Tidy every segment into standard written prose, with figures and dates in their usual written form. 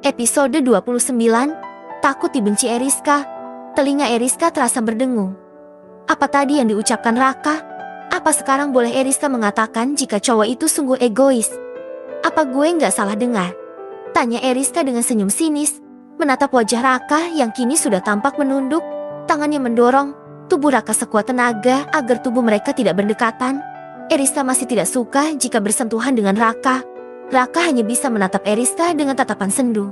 Episode 29, Takut dibenci Eriska. Telinga Eriska terasa berdengung. Apa tadi yang diucapkan Raka? Apa sekarang boleh Eriska mengatakan jika cowok itu sungguh egois? Apa gue nggak salah dengar? Tanya Eriska dengan senyum sinis, menatap wajah Raka yang kini sudah tampak menunduk. Tangannya mendorong tubuh Raka sekuat tenaga agar tubuh mereka tidak berdekatan. Eriska masih tidak suka jika bersentuhan dengan Raka. Raka hanya bisa menatap Eriska dengan tatapan sendu.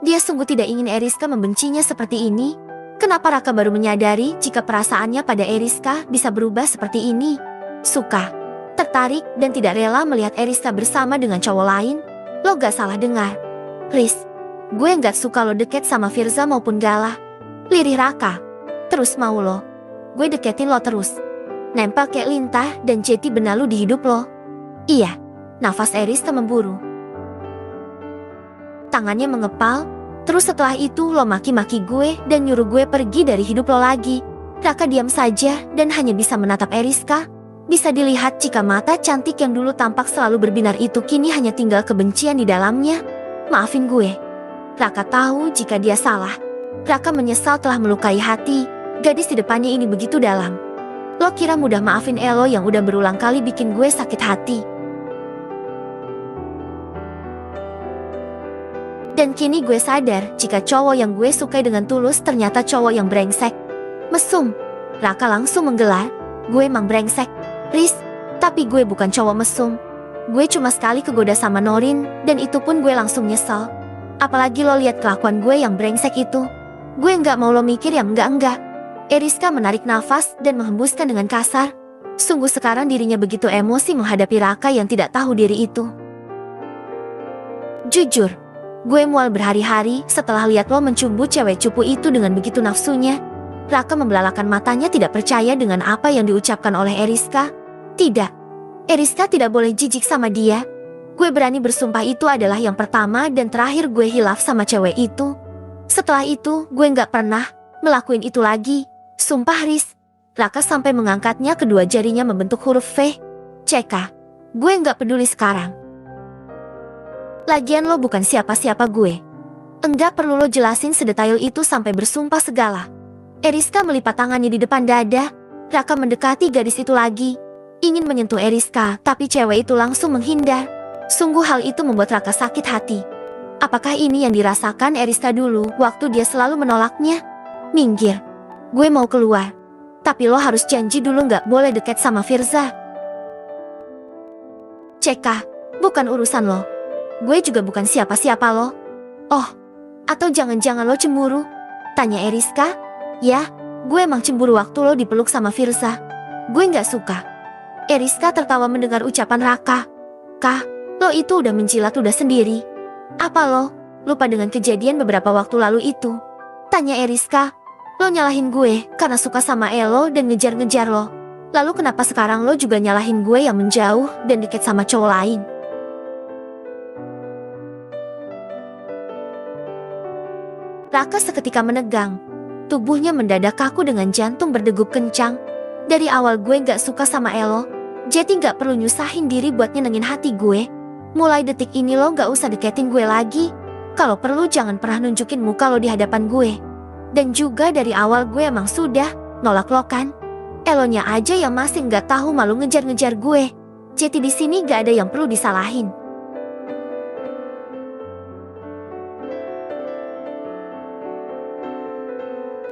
Dia sungguh tidak ingin Eriska membencinya seperti ini. Kenapa Raka baru menyadari jika perasaannya pada Eriska bisa berubah seperti ini? Suka, tertarik, dan tidak rela melihat Eriska bersama dengan cowok lain? Lo gak salah dengar. Riz, gue gak suka lo deket sama Firza maupun Galah. Lirih Raka. Terus mau lo, gue deketin lo terus. Nempel kayak lintah dan jeti benalu di hidup lo. Iya, nafas Eriska memburu. Tangannya mengepal, terus setelah itu lo maki-maki gue dan nyuruh gue pergi dari hidup lo lagi. Raka diam saja dan hanya bisa menatap Eriska. Bisa dilihat jika mata cantik yang dulu tampak selalu berbinar itu kini hanya tinggal kebencian di dalamnya. Maafin gue. Raka tahu jika dia salah. Raka menyesal telah melukai hati gadis di depannya ini begitu dalam. Lo kira mudah maafin Elo yang udah berulang kali bikin gue sakit hati? Dan kini gue sadar jika cowok yang gue sukai dengan tulus ternyata cowok yang brengsek. Mesum. Raka langsung menggelar. Gue emang brengsek, Riz. Tapi gue bukan cowok mesum. Gue cuma sekali kegoda sama Norin dan itu pun gue langsung nyesel. Apalagi lo lihat kelakuan gue yang brengsek itu. Gue nggak mau lo mikir yang enggak. Eriska menarik nafas dan menghembuskan dengan kasar. Sungguh sekarang dirinya begitu emosi menghadapi Raka yang tidak tahu diri itu. Jujur, gue mual berhari-hari setelah lihat lo mencumbu cewek cupu itu dengan begitu nafsunya. Raka membelalakan matanya tidak percaya dengan apa yang diucapkan oleh Eriska. Tidak, Eriska tidak boleh jijik sama dia. Gue berani bersumpah itu adalah yang pertama dan terakhir gue hilaf sama cewek itu. Setelah itu gue gak pernah ngelakuin itu lagi. Sumpah Riz. Raka sampai mengangkatnya kedua jarinya membentuk huruf V. CK. Gue gak peduli sekarang. Lagian lo bukan siapa-siapa gue. Enggak perlu lo jelasin sedetail itu sampai bersumpah segala. Eriska melipat tangannya di depan dada. Raka mendekati gadis itu lagi. Ingin menyentuh Eriska, tapi cewek itu langsung menghindar. Sungguh hal itu membuat Raka sakit hati. Apakah ini yang dirasakan Eriska dulu waktu dia selalu menolaknya? Minggir. Gue mau keluar. Tapi lo harus janji dulu gak boleh deket sama Firza. CK, bukan urusan lo. Gue juga bukan siapa-siapa lo. Oh, atau jangan-jangan lo cemburu? Tanya Eriska. Ya, gue emang cemburu waktu lo dipeluk sama Firza. Gue gak suka. Eriska tertawa mendengar ucapan Raka. Kah, lo itu udah menjilat udah sendiri. Apa lo lupa dengan kejadian beberapa waktu lalu itu? Tanya Eriska. Lo nyalahin gue karena suka sama Elo dan ngejar-ngejar lo. Lalu kenapa sekarang lo juga nyalahin gue yang menjauh dan deket sama cowok lain? Raka seketika menegang. Tubuhnya mendadak kaku dengan jantung berdegup kencang. Dari awal gue gak suka sama Elo. Jadi gak perlu nyusahin diri buat nyenengin hati gue. Mulai detik ini lo gak usah deketin gue lagi. Kalau perlu jangan pernah nunjukin muka lo di hadapan gue. Dan juga dari awal gue emang sudah nolak lo kan. Elonya aja yang masih gak tahu malu ngejar-ngejar gue. Jadi di sini gak ada yang perlu disalahin.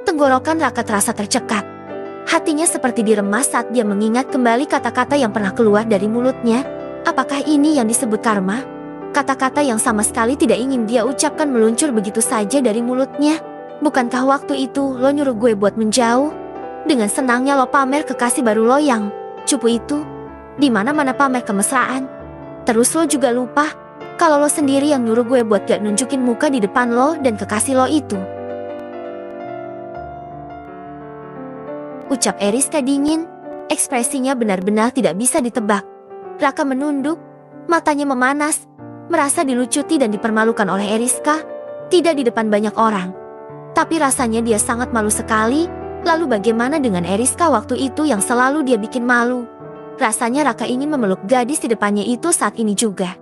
Tenggorokan Raka terasa tercekat. Hatinya seperti diremas saat dia mengingat kembali kata-kata yang pernah keluar dari mulutnya. Apakah ini yang disebut karma? Kata-kata yang sama sekali tidak ingin dia ucapkan meluncur begitu saja dari mulutnya. Bukankah waktu itu lo nyuruh gue buat menjauh? Dengan senangnya lo pamer kekasih baru lo yang cupu itu. Di mana-mana pamer kemesraan. Terus lo juga lupa kalau lo sendiri yang nyuruh gue buat gak nunjukin muka di depan lo dan kekasih lo itu. Ucap Eriska dingin. Ekspresinya benar-benar tidak bisa ditebak. Raka menunduk. Matanya memanas. Merasa dilucuti dan dipermalukan oleh Eriska. Tidak di depan banyak orang. Tapi rasanya dia sangat malu sekali. Lalu bagaimana dengan Eriska waktu itu yang selalu dia bikin malu? Rasanya Raka ingin memeluk gadis di depannya itu saat ini juga.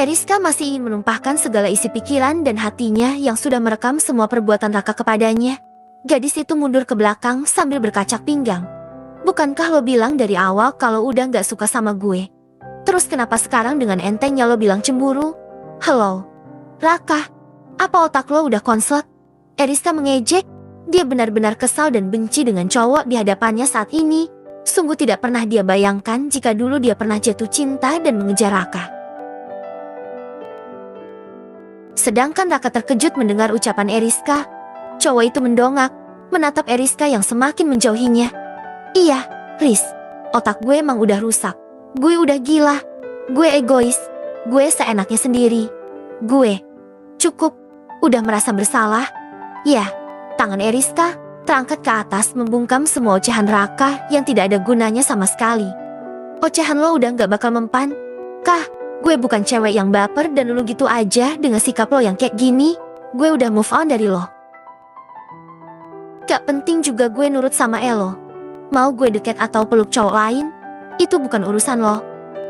Eriska masih ingin menumpahkan segala isi pikiran dan hatinya yang sudah merekam semua perbuatan Raka kepadanya. Gadis itu mundur ke belakang sambil berkacak pinggang. Bukankah lo bilang dari awal kalau udah gak suka sama gue? Terus kenapa sekarang dengan entengnya lo bilang cemburu? Halo, Raka, apa otak lo udah konslet? Eriska mengejek. Dia benar-benar kesal dan benci dengan cowok di hadapannya saat ini. Sungguh tidak pernah dia bayangkan jika dulu dia pernah jatuh cinta dan mengejar Raka. Sedangkan Raka terkejut mendengar ucapan Eriska. Cowok itu mendongak, menatap Eriska yang semakin menjauhinya. Iya, Riz, otak gue emang udah rusak. Gue udah gila. Gue egois. Gue seenaknya sendiri. Gue cukup udah merasa bersalah. Ya, tangan Eriska terangkat ke atas membungkam semua ocehan Raka yang tidak ada gunanya sama sekali. Ocehan lo udah gak bakal mempan? Kah, gue bukan cewek yang baper dan lu gitu aja dengan sikap lo yang kayak gini. Gue udah move on dari lo. Gak penting juga gue nurut sama Elo. Mau gue deket atau peluk cowok lain, itu bukan urusan lo.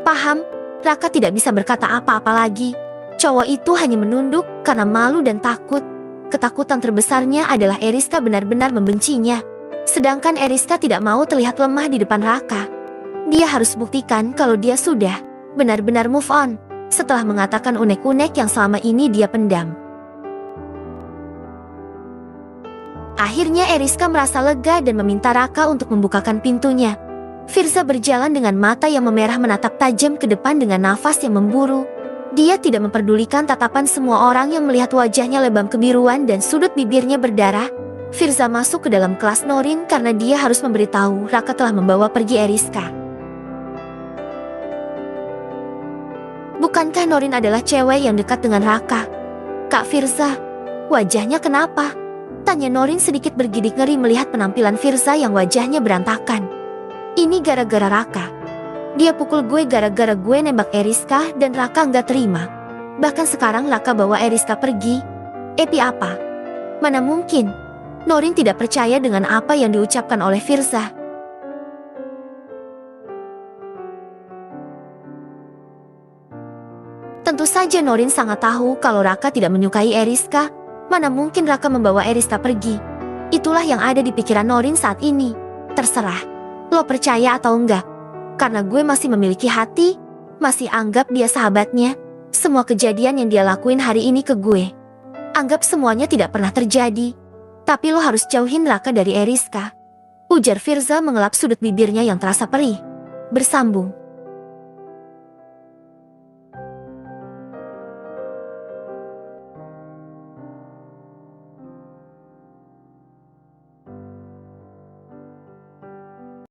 Paham? Raka tidak bisa berkata apa-apa lagi. Cowok itu hanya menunduk karena malu dan takut. Ketakutan terbesarnya adalah Eriska benar-benar membencinya. Sedangkan Eriska tidak mau terlihat lemah di depan Raka. Dia harus buktikan kalau dia sudah benar-benar move on setelah mengatakan unek-unek yang selama ini dia pendam. Akhirnya Eriska merasa lega dan meminta Raka untuk membukakan pintunya. Firza berjalan dengan mata yang memerah menatap tajam ke depan dengan nafas yang memburu. Dia tidak memperdulikan tatapan semua orang yang melihat wajahnya lebam kebiruan dan sudut bibirnya berdarah. Firza masuk ke dalam kelas Norin karena dia harus memberitahu Raka telah membawa pergi Eriska. Bukankah Norin adalah cewek yang dekat dengan Raka? Kak Firza, wajahnya kenapa? Tanya Norin sedikit bergidik ngeri melihat penampilan Firza yang wajahnya berantakan. Ini gara-gara Raka. Dia pukul gue gara-gara gue nembak Eriska dan Raka nggak terima. Bahkan sekarang Raka bawa Eriska pergi. Epi apa? Mana mungkin? Norin tidak percaya dengan apa yang diucapkan oleh Firza. Tentu saja Norin sangat tahu kalau Raka tidak menyukai Eriska. Mana mungkin Raka membawa Eriska pergi? Itulah yang ada di pikiran Norin saat ini. Terserah, lo percaya atau enggak. Karena gue masih memiliki hati, masih anggap dia sahabatnya. Semua kejadian yang dia lakuin hari ini ke gue, anggap semuanya tidak pernah terjadi. Tapi lo harus jauhin Raka dari Eriska. Ujar Firza mengelap sudut bibirnya yang terasa perih. Bersambung.